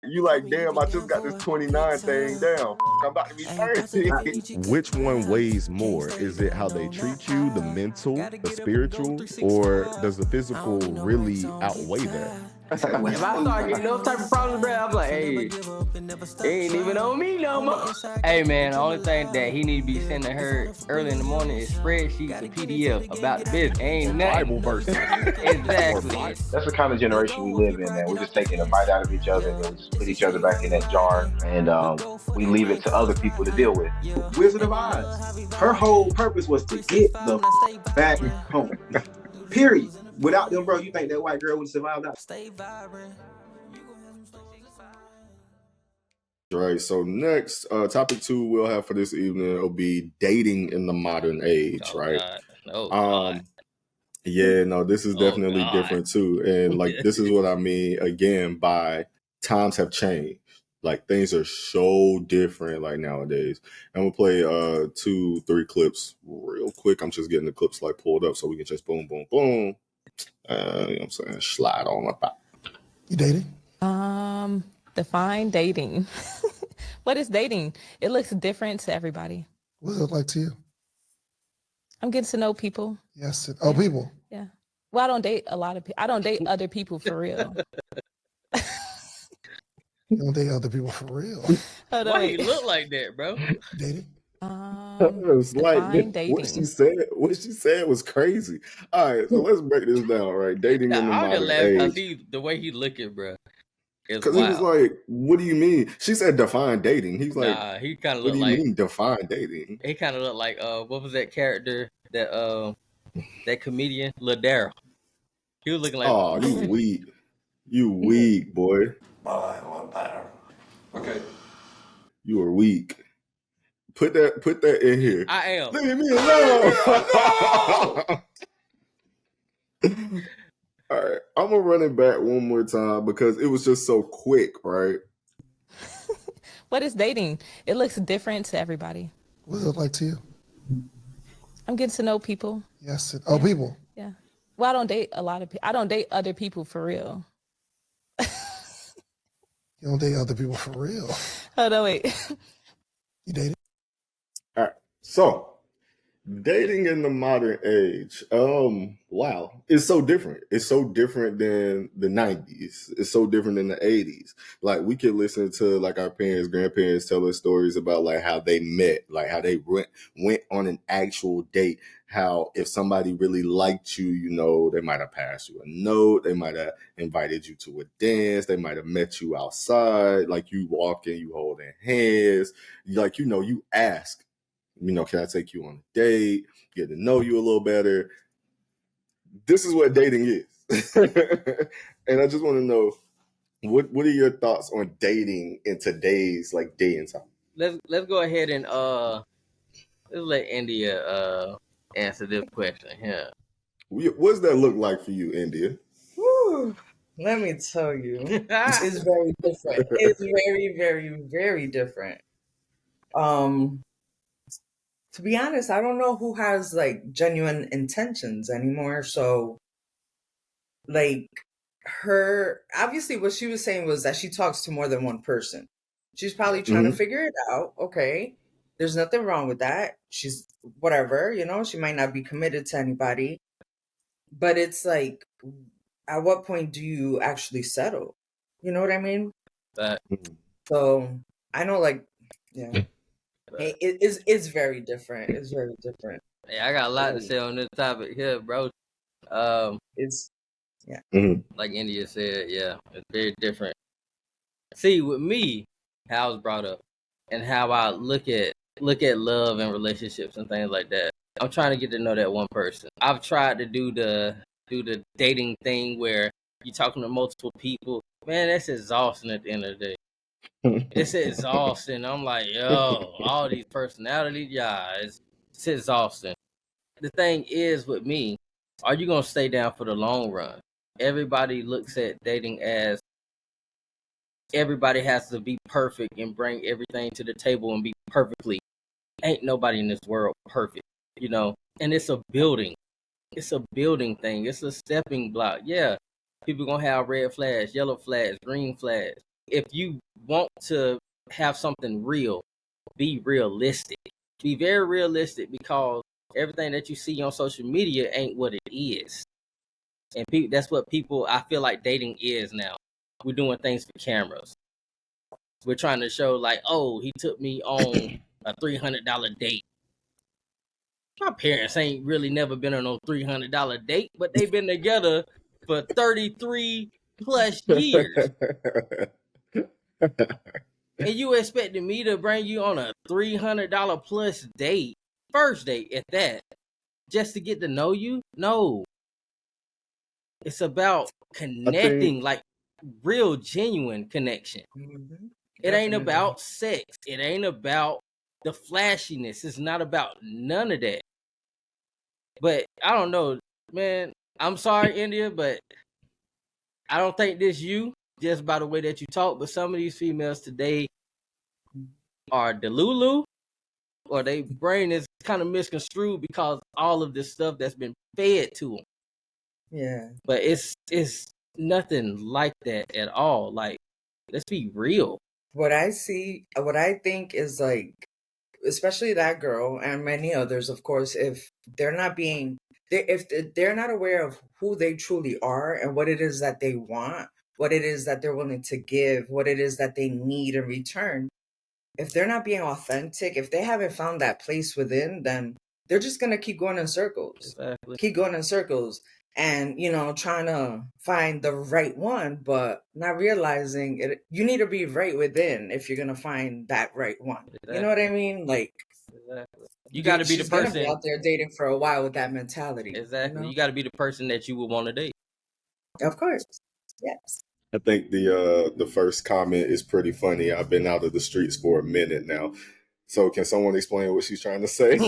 You like, damn, I just got this 29 thing down. I'm about to be 30. Which one weighs more? Is it how they treat you, the mental, the spiritual, or does the physical really outweigh that? If I start getting those type of problems, bro, I'm like, hey, it ain't even on me no more. Hey, man, the only thing that he need to be sending her early in the morning is spreadsheets and PDF about the business. Ain't nothing. Bible verses. Exactly. That's the kind of generation we live in, man. We're just taking a bite out of each other and then just put each other back in that jar, and we leave it to other people to deal with. Wizard of Oz. Her whole purpose was to get the back home. Period. Without them, bro, you think that white girl would survive that? Right. So next, topic 2 we'll have for this evening will be dating in the modern age, right? God. Oh, God. Yeah, no, this is definitely different too. And like, this is what I mean again by times have changed. Like, things are so different like nowadays. And we'll play 2-3 clips real quick. I'm just getting the clips like pulled up so we can just boom, boom, boom. You know what I'm saying? Slide on up. You dating? Define dating. What is dating? It looks different to everybody. What does it look like to you? I'm getting to know people. Yes. Oh, people. Yeah. Well, I don't date a lot of people. I don't date other people for real. You don't date other people for real. Why you look like that, bro? Dating? It's like dating. what she said was crazy. All right, so let's break this down, right? Dating in the modern age. The way he looking, bro. Because he was like, "What do you mean?" She said, "Define dating." He's like, nah, he kind of "What looked do you like mean define dating?" he kind of looked like what was that character that comedian Ladero? He was looking like, "Oh, you weak, you weak, boy. Okay. You are weak." Put that in here. I am. Leave me alone. All right, I'm gonna run it back one more time because it was just so quick, right? What is dating? It looks different to everybody. What does it look like to you? I'm getting to know people. Yes. Oh, people. Yeah. Well, I don't date a lot of people. I don't date other people for real. You don't date other people for real. Oh, no, wait. You dating? All right, so dating in the modern age, wow, it's so different. It's so different than the 90s. It's so different than the 80s. Like, we could listen to like our parents, grandparents tell us stories about like how they met, like how they went on an actual date. How if somebody really liked you, you know, they might have passed you a note, they might have invited you to a dance, they might have met you outside, like you walking, you holding hands, like, you know, you ask, you know, can I take you on a date? Get to know you a little better. This is what dating is. And I just want to know, what are your thoughts on dating in today's like dating time? Let's go ahead and let's let India answer this question here. What does that look like for you, India? Woo. Let me tell you, it's very different. It's very, very, very different. To be honest, I don't know who has like genuine intentions anymore. So, like, obviously what she was saying was that she talks to more than one person. She's probably trying to figure it out. Okay. There's nothing wrong with that. She's whatever, you know, she might not be committed to anybody. But it's like, at what point do you actually settle? You know what I mean? So I know, like, yeah. It's very different. It's very different. Hey, I got a lot to say on this topic here, bro. It's like India said, yeah, it's very different. See, with me, how I was brought up and how I look at love and relationships and things like that. I'm trying to get to know that one person. I've tried to do the dating thing where you're talking to multiple people. Man, that's exhausting at the end of the day. It's exhausting. I'm like, yo, all these personalities, yeah, it's exhausting. The thing is with me, are you gonna stay down for the long run? Everybody looks at dating as everybody has to be perfect and bring everything to the table and be perfectly. Ain't nobody in this world perfect, you know? And it's a building. It's a building thing. It's a stepping block. Yeah, people gonna have red flags, yellow flags, green flags. if you want to have something real, be realistic. Be very realistic, because everything that you see on social media ain't what it is. And that's what people, I feel like dating is now. We're doing things for cameras. We're trying to show like, oh, he took me on a $300 date. My parents ain't really never been on no $300 date, but they've been together for 33 plus years. And you expected me to bring you on a $300 plus date, first date at that, just to get to know you? No. It's about connecting, like real, genuine connection. Mhm. It ain't Definitely. about sex. It ain't about the flashiness. It's not about none of that. But I don't know, man. I'm sorry, India, but I don't think this you just by the way that you talk. But some of these females today are delulu, or their brain is kind of misconstrued because all of this stuff that's been fed to them. Yeah. But it's nothing like that at all. Like, let's be real. What I think is like, especially that girl and many others, of course, if they're not aware of who they truly are and what it is that they want, what it is that they're willing to give, what it is that they need in return, if they're not being authentic, if they haven't found that place within, then they're just going to keep going in circles. Exactly. Keep going in circles and, trying to find the right one, but not realizing it. You need to be right within if you're going to find that right one. Exactly. You know what I mean? Like, exactly. You got to be the she's gonna person be out there dating for a while with that mentality. Exactly. You got to be the person that you would want to date. Of course. Yes. I think the first comment is pretty funny. I've been out of the streets for a minute now. So can someone explain what she's trying to say?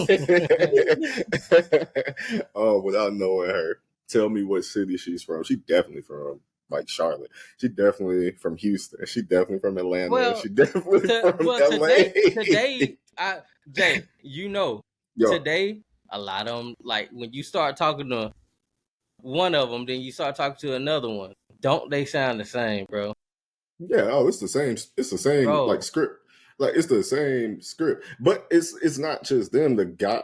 Without knowing her. Tell me what city she's from. She definitely from like Charlotte. She definitely from Houston. She definitely from Atlanta. Well, she definitely from LA. Today, Jay, today, a lot of them, like when you start talking to one of them, then you start talking to another one. Don't they sound the same, bro? Yeah. Oh, it's the same. It's the same like script. Like it's the same script, but it's not just them. The guy,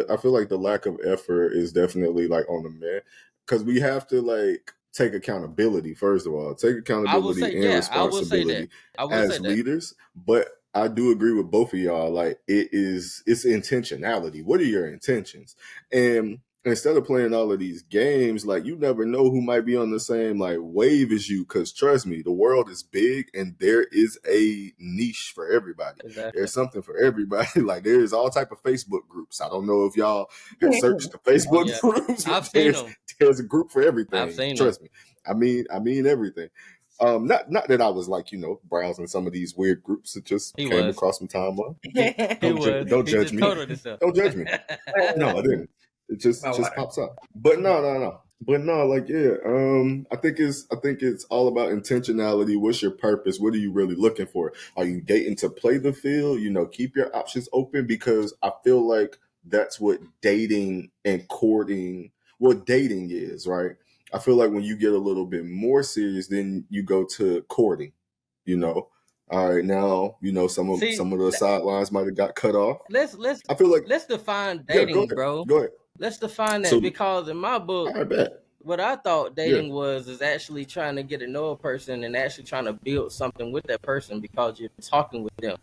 I feel like the lack of effort is definitely like on the man, because we have to like take accountability. First of all, take accountability and responsibility as leaders. But I do agree with both of y'all. Like it's intentionality. What are your intentions? And instead of playing all of these games, like you never know who might be on the same like wave as you. Because trust me, the world is big and there is a niche for everybody. Exactly. There's something for everybody. Like there is all type of Facebook groups. I don't know if y'all have searched the Facebook groups. I've seen them. There's a group for everything. I've seen trust me. I mean everything. Not that I was like, browsing some of these weird groups that just came across my timeline. Don't judge me. Don't judge me. No, I didn't. It just pops up. But no. But no, like I think it's all about intentionality. What's your purpose? What are you really looking for? Are you dating to play the field? Keep your options open, because I feel like that's what dating and courting, what dating is, right? I feel like when you get a little bit more serious, then you go to courting, All right, now some of the sidelines might have got cut off. I feel like let's define dating, bro. Go ahead. Let's define that, because in my book, what I thought dating is actually trying to get to know a person and actually trying to build something with that person, because you're talking with them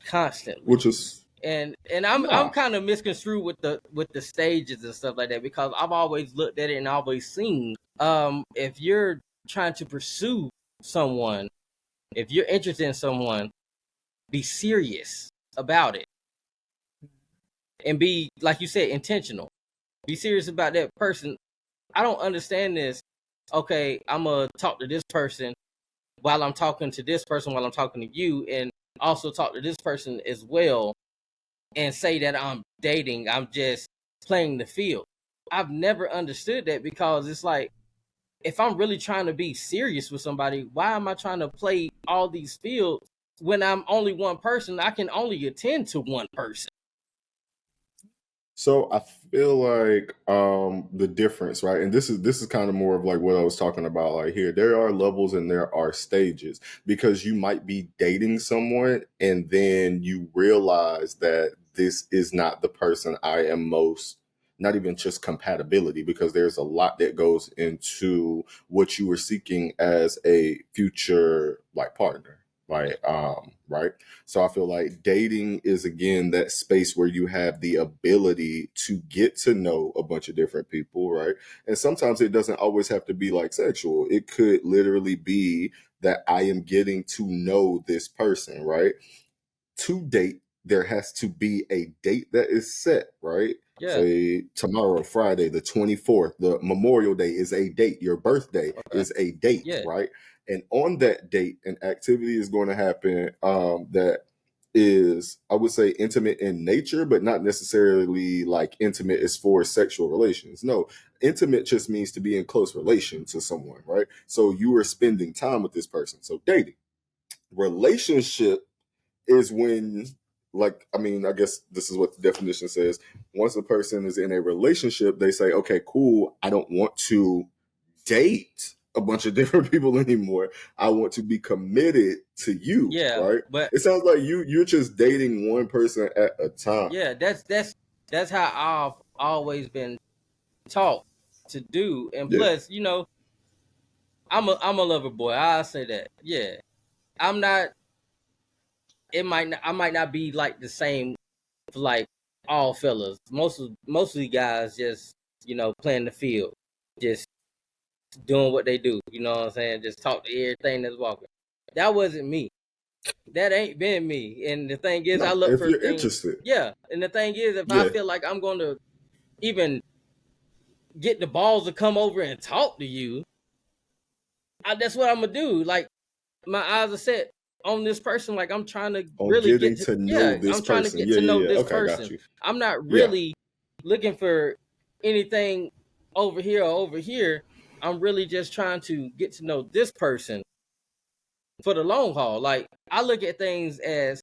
constantly. Which is and I'm kind of misconstrued with the stages and stuff like that, because I've always looked at it and always seen if you're trying to pursue someone, if you're interested in someone, be serious about it and be, like you said, intentional. Be serious about that person. I don't understand this. Okay, I'm going to talk to this person while I'm talking to this person, while I'm talking to you, and also talk to this person as well, and say that I'm dating. I'm just playing the field. I've never understood that, because it's like, if I'm really trying to be serious with somebody, why am I trying to play all these fields when I'm only one person? I can only attend to one person. So I feel like the difference, right? And this is kind of more of like what I was talking about like here. There are levels and there are stages because you might be dating someone and then you realize that this is not the person I am most, not even just compatibility, because there's a lot that goes into what you were seeking as a future like partner. Like right. So I feel like dating is again that space where you have the ability to get to know a bunch of different people, right? And sometimes it doesn't always have to be like sexual. It could literally be that I am getting to know this person, right? To date, there has to be a date that is set, right? Yeah. Say tomorrow, Friday, the 24th, the Memorial Day is a date. Your birthday is a date, Yeah. right? And on that date, an activity is going to happen that is, I would say, intimate in nature, but not necessarily like intimate as for sexual relations. No, intimate just means to be in close relation to someone, right? So you are spending time with this person. So dating. Relationship is when, like, I mean, I guess this is what the definition says. Once a person is in a relationship, they say, okay, cool, I don't want to date a bunch of different people anymore. I want to be committed to you. Yeah, right? but It sounds like you're just dating one person at a time. yeah, that's how I've always been taught to do. And Yeah. plus, you know, I'm a lover boy. I'll say that. Yeah. I'm not I might not be like the same for like all fellas. Mostly guys just, you know, playing the field. Just doing what they do. You know what I'm saying? Just talk to everything that's walking. That wasn't me. That ain't been me. And the thing is, No, I look if for you're things. interested. Yeah. And the thing is, if I Yeah. feel like I'm going to even get the balls to come over and talk to you, that's what I'm gonna do. Like, my eyes are set on this person. Like, I'm trying to On really getting get to know this I'm trying to person. get Yeah, to know yeah, yeah. this Okay, I got person. you. I'm not Yeah. really looking for anything over here or over here. I'm really just trying to get to know this person for the long haul. Like, I look at things as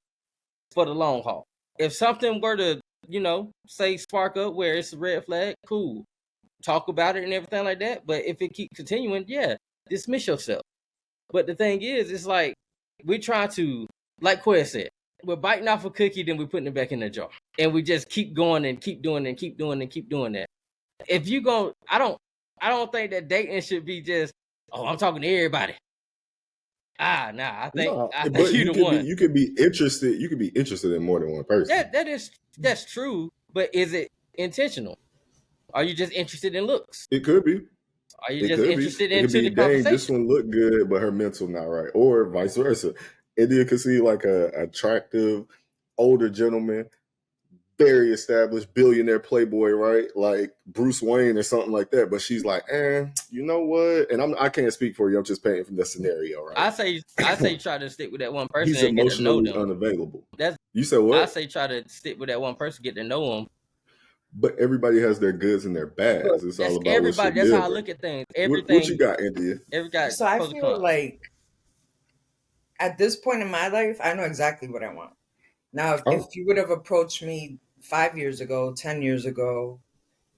for the long haul. If something were to, you know, say spark up where it's a red flag, cool. Talk about it and everything like that. But if it keeps continuing, yeah, dismiss yourself. But the thing is, it's like we try to, like Quest said, we're biting off a cookie, then we're putting it back in the jar. And we just keep going and keep doing and keep doing and keep doing that. If you go, I don't think that dating should be just, oh, I'm talking to everybody. Nah, I think No, I think but you the one. you could be interested. You could be interested in more than one person. That's true, but is it intentional? Are you just interested in looks? It could be. Are you It just could be. interested It could into be, the dang, this conversation? one look good, but her mental not right, or vice versa. India could see like a attractive older gentleman, very established billionaire playboy, right? Like Bruce Wayne or something like that. But she's like, you know what? And I can't speak for you. I'm just painting from the scenario, right? I say try to stick with that one person He's and get to know emotionally them. unavailable. That's You said I what? say try to stick with that one person, get to know them. But everybody has their goods and their bads. It's That's all about what everybody. you That's how I deliver. look at things. What you Everything. got, India? Everybody. So I pros and feel cons. like at this point in my life, I know exactly what I want. Now, if Oh, you would have approached me 5 years ago, 10 years ago,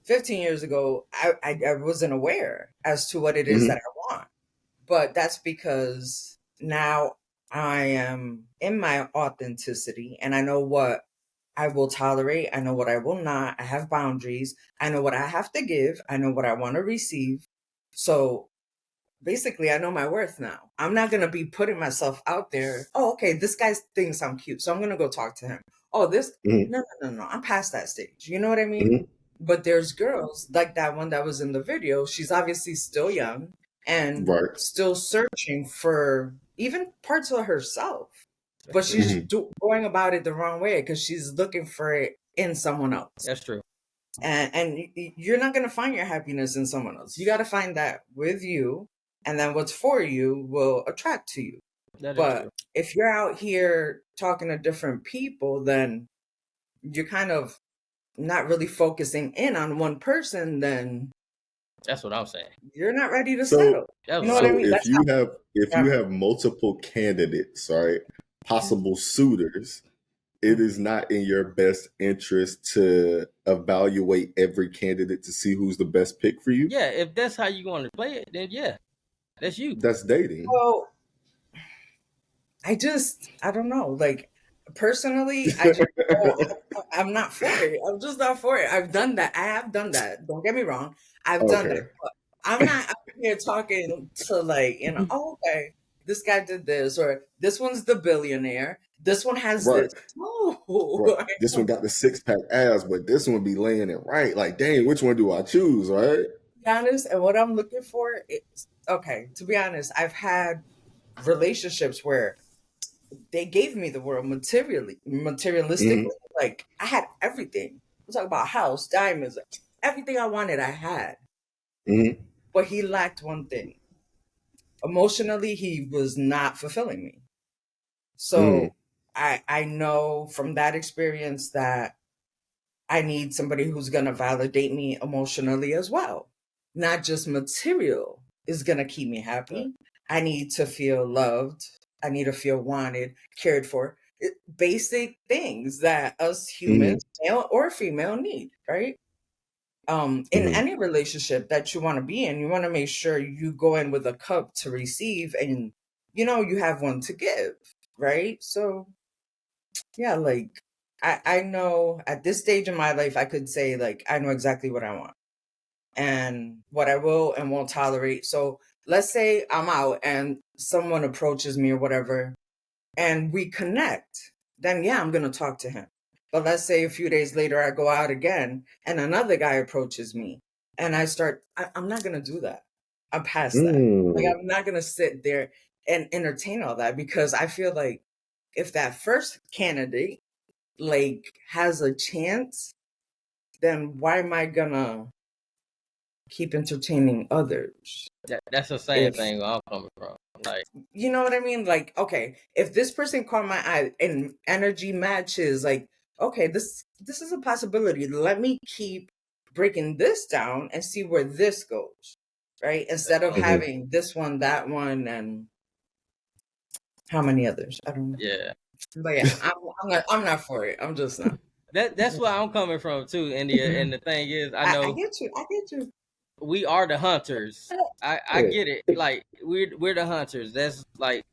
15 years ago, I wasn't aware as to what it is mhm. that I want. But that's because now I am in my authenticity and I know what I will tolerate. I know what I will not. I have boundaries. I know what I have to give. I know what I want to receive. So basically, I know my worth now. I'm not going to be putting myself out there. Oh, okay, this guy thinks I'm cute, so I'm going to go talk to him. Oh, Mhm. no. I'm past that stage. You know what I mean? Mhm. But there's girls like that one that was in the video. She's obviously still young and Right. still searching for even parts of herself. But she's Mhm. going about it the wrong way because she's looking for it in someone else. That's true. And you're not going to find your happiness in someone else. You got to find that with you. And then what's for you will attract to you. That is But true. if you're out here talking to different people, then you're kind of not really focusing in on one person, then That's what I'm saying. you're not ready to So, settle. That's You know what what I'm I mean? if That's you how have yeah. multiple candidates, right, possible suitors, it is not in your best interest to evaluate every candidate to see who's the best pick for you. Yeah, if that's how you want to play it, then yeah, that's you. That's dating. Well, I don't know. Like, personally, I'm not for it. I'm just not for it. I've done that. I have done that. Don't get me wrong. I've done that. Okay. But I'm not out here talking to, like, oh, okay, this guy did this, or this one's the billionaire. This one has Right. this. No. Right. This one got the 6-pack abs, but this one be laying it right. Like, dang, which one do I choose, right? To be honest, and what I'm looking for is, okay, to be honest, I've had relationships where they gave me the world materialistically. Mhm. Like, I had everything. We're talking about house, diamonds, everything I wanted, I had. Mhm. But he lacked one thing. Emotionally, he was not fulfilling me. So I know from that experience that I need somebody who's gonna validate me emotionally as well. Not just material is gonna keep me happy. I need to feel loved. I need to feel wanted, cared for. Basic things that us humans, male or female, need, right? In Mhm. any relationship that you want to be in, you want to make sure you go in with a cup to receive, and you have one to give, right? So yeah, like, I know at this stage in my life, I could say, like, I know exactly what I want and what I will and won't tolerate. So let's say I'm out and someone approaches me or whatever, and we connect, then yeah, I'm going to talk to him. But let's say a few days later, I go out again and another guy approaches me and I'm not going to do that. I'm past that. Like, I'm not going to sit there and entertain all that, because I feel like if that first candidate, like, has a chance, then why am I going to keep entertaining others? That's the same If thing where I'm coming from. Like, you know what I mean? Like, okay, if this person caught my eye and energy matches, like, okay, this is a possibility. Let me keep breaking this down and see where this goes, right? Instead of having this one, that one, and how many others? I don't know. yeah, But yeah, I'm not for it. I'm just not. that's where I'm coming from too, India. And the thing is, I I know get you. I get you. we are the hunters. I get it. Like, we're the hunters. That's like,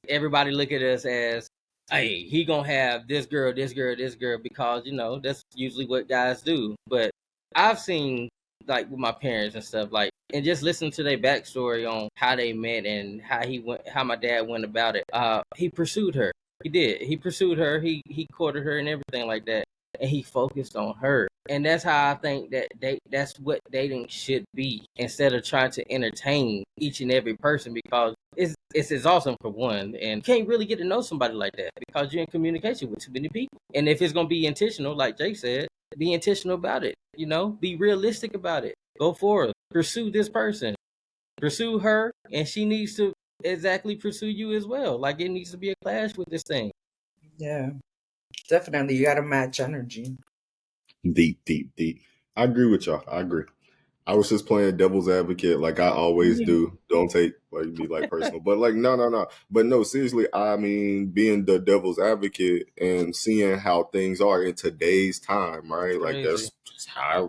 everybody look at us as, hey, he gonna have this girl, this girl, this girl, because that's usually what guys do. But I've seen, like, with my parents and stuff, like, and just listen to their backstory on how they met and how my dad went about it. He pursued her. He did. He pursued her. He courted her and everything like that, and he focused on her. And that's how I think that's what dating should be, instead of trying to entertain each and every person, because it's exhausting for one, and you can't really get to know somebody like that because you're in communication with too many people. And if it's gonna be intentional, like Jake said, be intentional about it. Be realistic about it. Go forward. Pursue this person. Pursue her, and she needs to exactly pursue you as well. Like, it needs to be a clash with this thing. Yeah, definitely. You got to match energy. Deep. I agree with y'all. I agree. I was just playing devil's advocate like I always do. Don't take me like personal. But like no. But no, seriously, I mean, being the devil's advocate and seeing how things are in today's time, right? Like, Crazy.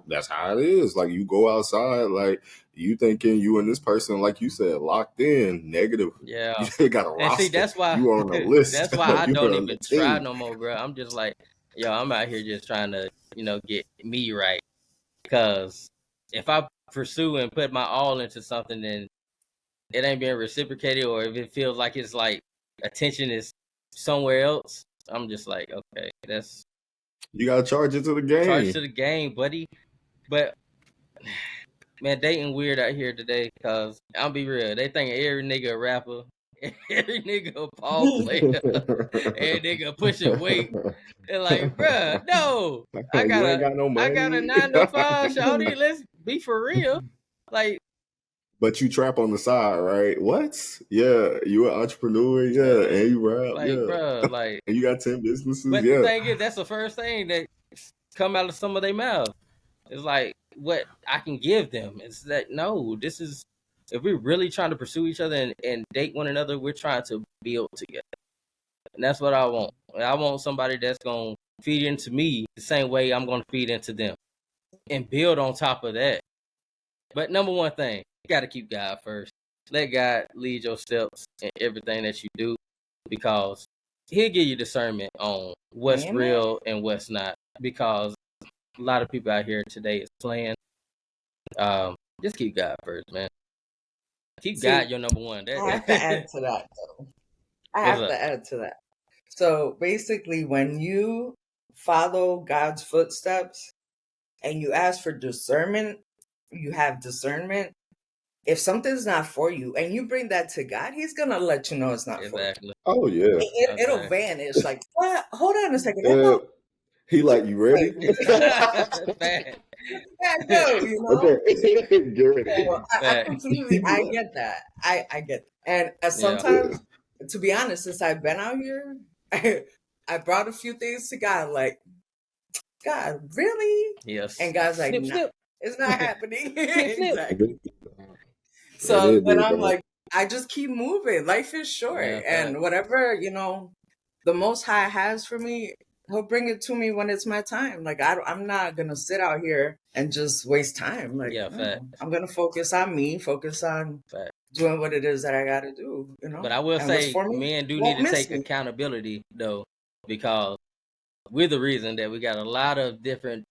that's how it is. Like, you go outside, like, you thinking you and this person, like you said, locked in, negative. Yeah. You got a And roster. see, that's why you on a list. that's why I You don't on even the try team. no more, bro. I'm just like, yo, I'm out here just trying to, get me right. Because if I pursue and put my all into something, then it ain't being reciprocated, or if it feels like it's like attention is somewhere else, I'm just like, okay, that's You gotta charge it to the game. charge to the game, buddy. But man, dating weird out here today, because I'll be real, they think every nigga a rapper, every nigga a ball player, every nigga pushing weight. They're like, bruh, no, I You ain't got no money. I got a 9 to 5, shawty. Let's be for real. Like, But you trap on the side, right? What? Yeah, you an entrepreneur, yeah, and you rap, like, yeah, bruh, like. and you got 10 businesses, But yeah. the thing is, that's the first thing that come out of some of their mouth. It's like, what I can give them. It's that, no, this is, if we're really trying to pursue each other and date one another, we're trying to build together. And that's what I want. I want somebody that's gonna feed into me the same way I'm gonna feed into them, and build on top of that. But number one thing, you gotta keep God first. Let God lead your steps in everything that you do, because He'll give you discernment on what's Amen. real and what's not. Because a lot of people out here today is playing. Just keep God first, man. Keep See, God your number one. I have to add to that, though. I What's have up? to add to that. So basically, when you follow God's footsteps and you ask for discernment, you have discernment. If something's not for you and you bring that to God, He's gonna let you know it's not for you. Exactly. Oh yeah. It'll Okay. vanish. Like, what? Hold on a second. That don't He like, you ready? Bad. go, you know? Okay. Get ready. So I Fact. completely, I get that. I get that. And Yeah. sometimes, to be honest, since I've been out here, I brought a few things to God, like, God, really? Yes. And God's like, Snip, nah, snip. it's not happening. Snip, snip. Exactly. That So is then big, I'm dog. like, I just keep moving. Life is short. Yeah, And whatever, you know, the Most High has for me, He'll bring it to me when it's my time. Like, I'm not going to sit out here and just waste time. Like, Yeah, no, fact. I'm going to focus on me, focus on Fact. doing what it is that I got to do, you know? But I will And what's say, for me men do won't need to miss take me. accountability, though, because we're the reason that we got a lot of different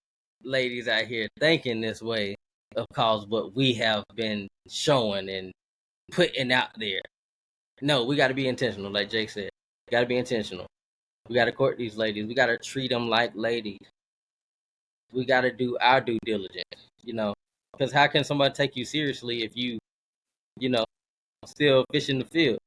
ladies out here thinking this way, because what we have been showing and putting out there. No, we got to be intentional, like Jake said. Got to be intentional. We got to court these ladies. We got to treat them like ladies. We got to do our due diligence, you know, because how can somebody take you seriously if you know, still fishing the field?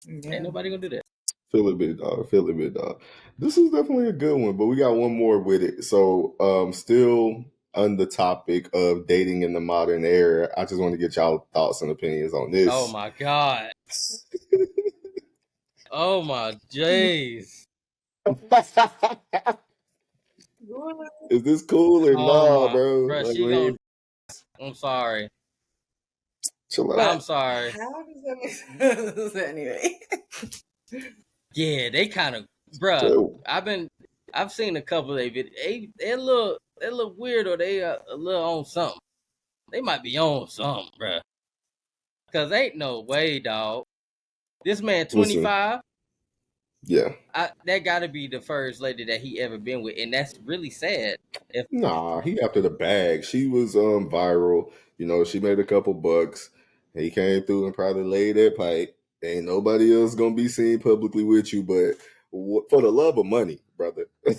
Yeah. Ain't nobody gonna do that. Feel it, big dog. Feel it, big dog. This is definitely a good one, but we got one more with it. So, still on the topic of dating in the modern era, I just want to get y'all thoughts and opinions on this. Oh my God. Oh my Jays. Is this cool or Oh nah, my, bro? bro, Like, she we gonna. ain't- I'm sorry. chill But out. I'm sorry. how does that make sense anyway? Yeah, they kind of, bruh. So, I've seen a couple of their videos. They a little weird, or they a little on something. They might be on something, bruh. Cause ain't no way, dog. This man listen, 25. yeah. That got to be the first lady that he ever been with, and that's really sad. If Nah, he after the bag. She was viral. You know, she made a couple bucks. He came through and probably laid that pipe. Ain't nobody else gonna be seen publicly with you, but for the love of money, brother. For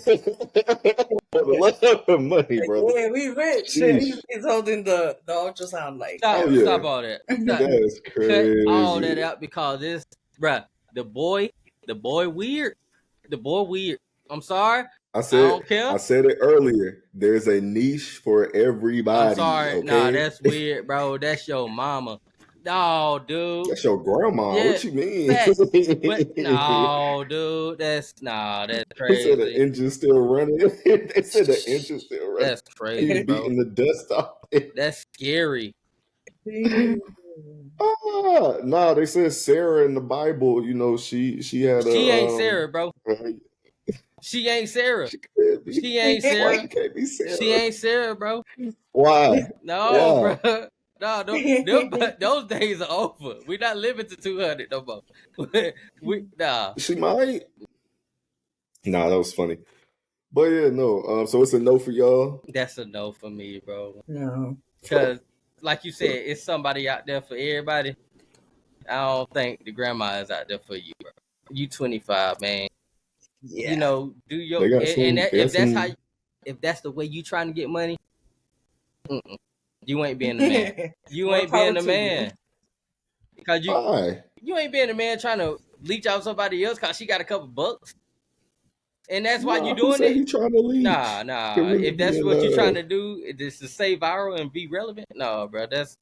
the love of money, brother. Yeah, we rich. Sheesh. He's holding the ultrasound like, stop, Oh yeah, stop all that. Stop, that's cut all that crazy. out, because this, bruh, the boy weird. The boy weird. I'm sorry. I I said don't care. it earlier. There's a niche for everybody. I'm sorry. Okay, Nah, that's weird, bro. That's your mama. No, dude. that's your grandma. Yeah, What you mean? facts. But no, dude. That's They said the crazy. engine's still running. They said the engine's still running. That's He crazy, was bro. beating the dust off it. That's scary. Nah, they said Sarah in the Bible, you know, she had a She ain't Sarah, bro. right, She ain't Sarah. she could be. She ain't Why Sarah. she can't be Sarah? She ain't Sarah, bro. Why? No, Why? bro. No, those days are over. We not living to 200 no more. Nah. She might. Nah, that was funny. But yeah, no. So it's a no for y'all. That's a no for me, bro. No. Because, like you said, it's somebody out there for everybody. I don't think the grandma is out there for you, bro. You 25, man. Yeah. You know, do your They got some. and that, They got if that's some. how, if that's the way you trying to get money, you ain't being the man. You More ain't being power the to man. Because Why? you ain't being the man trying to leech out somebody else because she got a couple bucks. And that's why you Who doing said it? he trying to leech? Nah. Could really If that's be in what you trying love. to do, is to stay viral and be relevant, no, bro. That's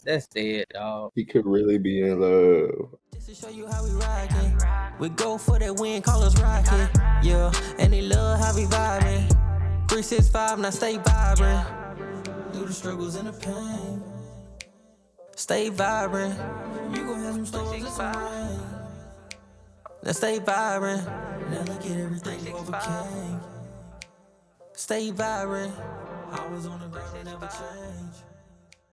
dead, dog. He could really be in love. Just to show you how we rockin'. We go for that win, call us rocket. Yeah, and they love how we vibin'. 365, now stay vibrant. Through the struggles and the pain. Stay vibrant. You gon' have some storms and some rain. now stay vibrant. Now look at everything you overcame. Stay vibrant. I was on the ground and never change.